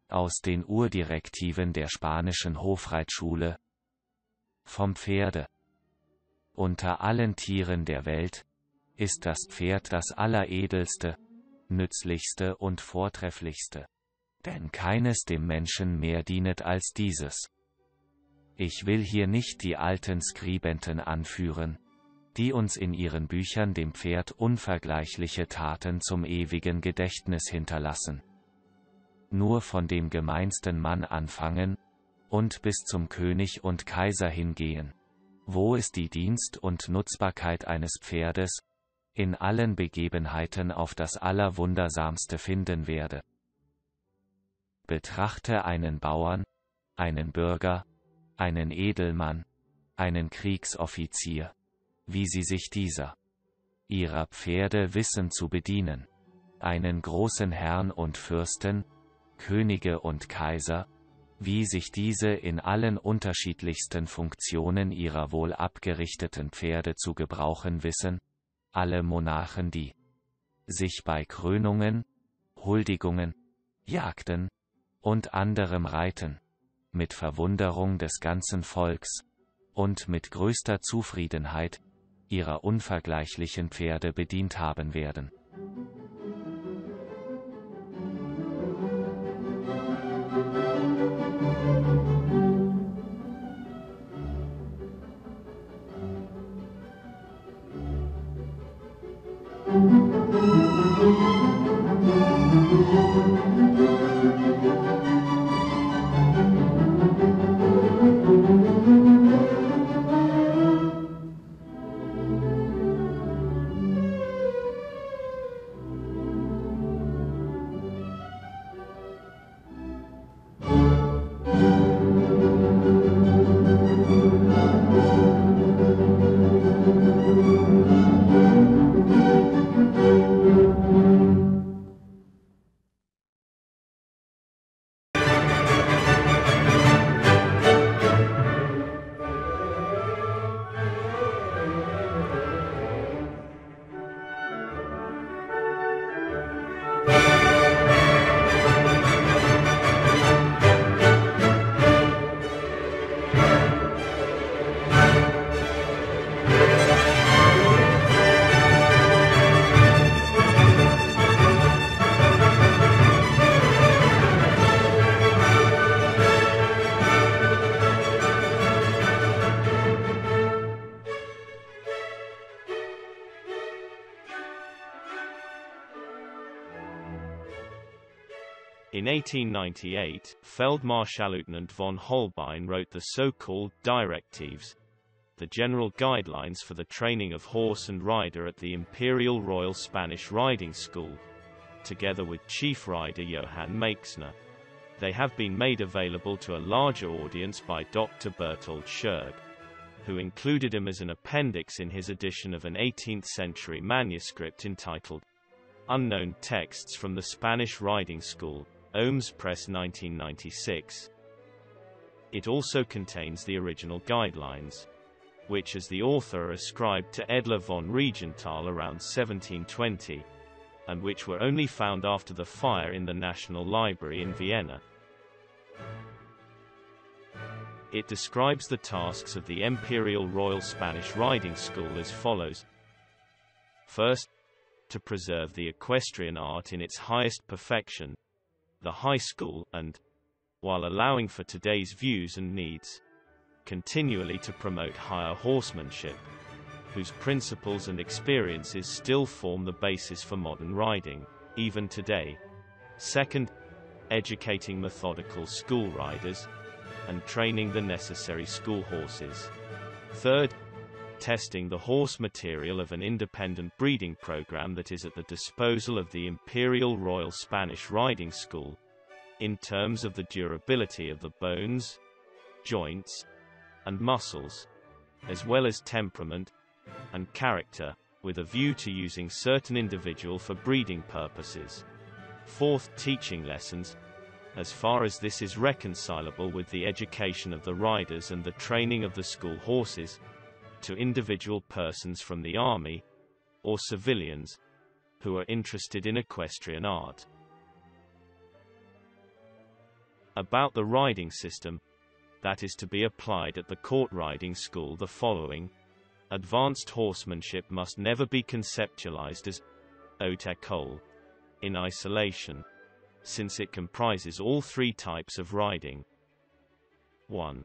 Aus den Urdirektiven der spanischen Hofreitschule. Vom Pferde. Unter allen Tieren der Welt ist das Pferd das alleredelste, nützlichste und vortrefflichste, denn keines dem Menschen mehr dienet als dieses. Ich will hier nicht die alten Skribenten anführen, die uns in ihren Büchern dem Pferd unvergleichliche Taten zum ewigen Gedächtnis hinterlassen. Nur von dem gemeinsten Mann anfangen, und bis zum König und Kaiser hingehen, wo es die Dienst und Nutzbarkeit eines Pferdes in allen Begebenheiten auf das Allerwundersamste finden werde. Betrachte einen Bauern, einen Bürger, einen Edelmann, einen Kriegsoffizier, wie sie sich ihrer Pferde wissen zu bedienen, einen großen Herrn und Fürsten, Könige und Kaiser, wie sich diese in allen unterschiedlichsten Funktionen ihrer wohl abgerichteten Pferde zu gebrauchen wissen, alle Monarchen, die sich bei Krönungen, Huldigungen, Jagden und anderem Reiten, mit Verwunderung des ganzen Volks und mit größter Zufriedenheit ihrer unvergleichlichen Pferde bedient haben werden. In 1898, Feldmarschallleutnant von Holbein wrote the so-called directives, the general guidelines for the training of horse and rider at the Imperial Royal Spanish Riding School, together with chief rider Johann Meixner. They have been made available to a larger audience by Dr. Bertold Scherg, who included them as an appendix in his edition of an 18th-century manuscript entitled Unknown Texts from the Spanish Riding School, Ohms Press 1996. It also contains the original guidelines, which as the author are ascribed to Edler von Regenthal around 1720, and which were only found after the fire in the National Library in Vienna. It describes the tasks of the Imperial Royal Spanish Riding School as follows. First, to preserve the equestrian art in its highest perfection, the high school, and, while allowing for today's views and needs, continually to promote higher horsemanship, whose principles and experiences still form the basis for modern riding, even today. Second, educating methodical school riders, and training the necessary school horses. Third, testing the horse material of an independent breeding program that is at the disposal of the Imperial Royal Spanish Riding School, in terms of the durability of the bones, joints, and muscles, as well as temperament and character, with a view to using certain individual for breeding purposes. Fourth, teaching lessons, as far as this is reconcilable with the education of the riders and the training of the school horses, to individual persons from the army, or civilians, who are interested in equestrian art. About the riding system that is to be applied at the court riding school, the following: advanced horsemanship must never be conceptualized as haute école in isolation, since it comprises all three types of riding. 1.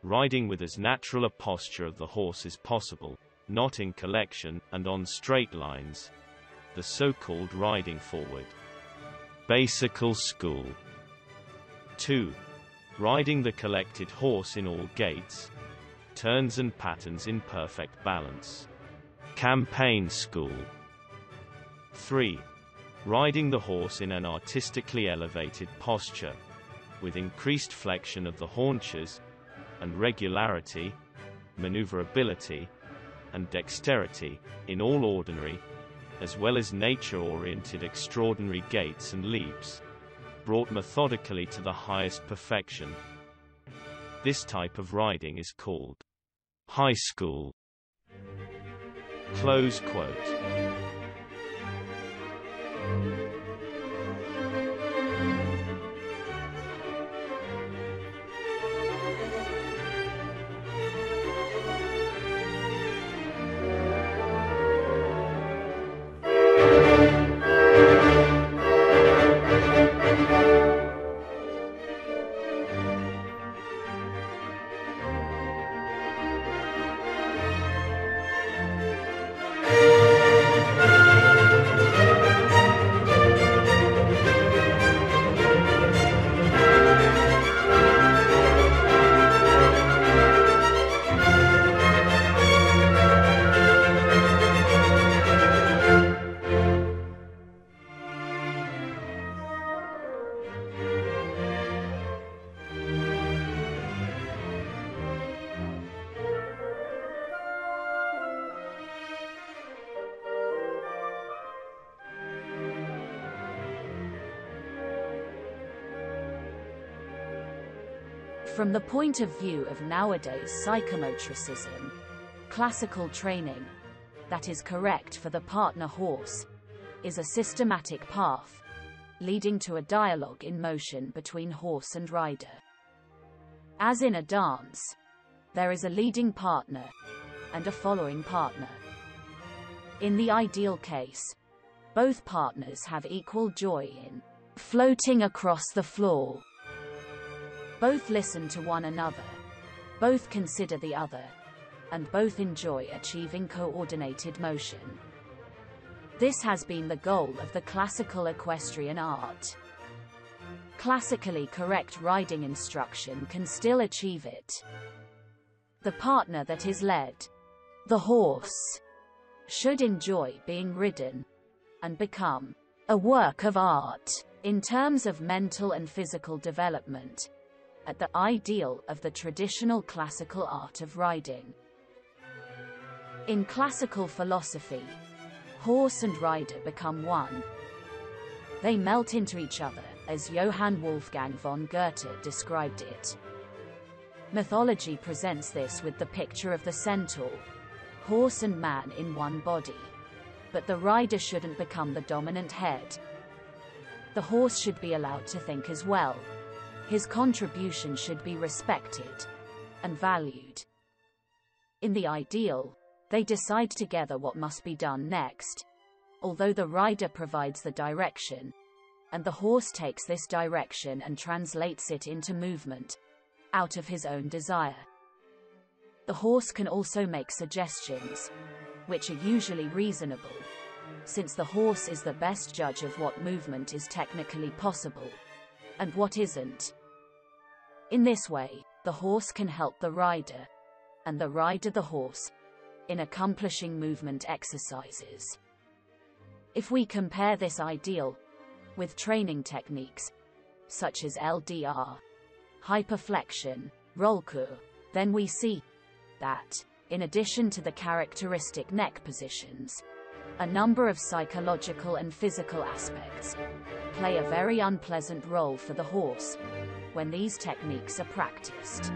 Riding with as natural a posture of the horse as possible, not in collection and on straight lines, the so-called riding forward. Basical school. 2. Riding the collected horse in all gaits, turns and patterns in perfect balance. Campaign school. 3. Riding the horse in an artistically elevated posture, with increased flexion of the haunches, and regularity, maneuverability, and dexterity, in all ordinary, as well as nature-oriented extraordinary gaits and leaps, brought methodically to the highest perfection. This type of riding is called high school. Close quote. From the point of view of nowadays psychomotricism, classical training, that is correct for the partner horse, is a systematic path, leading to a dialogue in motion between horse and rider. As in a dance, there is a leading partner and a following partner. In the ideal case, both partners have equal joy in floating across the floor. Both listen to one another, both consider the other, and both enjoy achieving coordinated motion. This has been the goal of the classical equestrian art. Classically correct riding instruction can still achieve it. The partner that is led, the horse, should enjoy being ridden and become a work of art in terms of mental and physical development, at the ideal of the traditional classical art of riding. In classical philosophy, horse and rider become one. They melt into each other, as Johann Wolfgang von Goethe described it. Mythology presents this with the picture of the centaur, horse and man in one body. But the rider shouldn't become the dominant head. The horse should be allowed to think as well. His contribution should be respected and valued. In the ideal, they decide together what must be done next, although the rider provides the direction, and the horse takes this direction and translates it into movement, out of his own desire. The horse can also make suggestions, which are usually reasonable, since the horse is the best judge of what movement is technically possible, and what isn't. In this way, the horse can help the rider, and the rider the horse, in accomplishing movement exercises. If we compare this ideal with training techniques, such as LDR, hyperflexion, rollkur, then we see that, in addition to the characteristic neck positions, a number of psychological and physical aspects play a very unpleasant role for the horse when these techniques are practiced.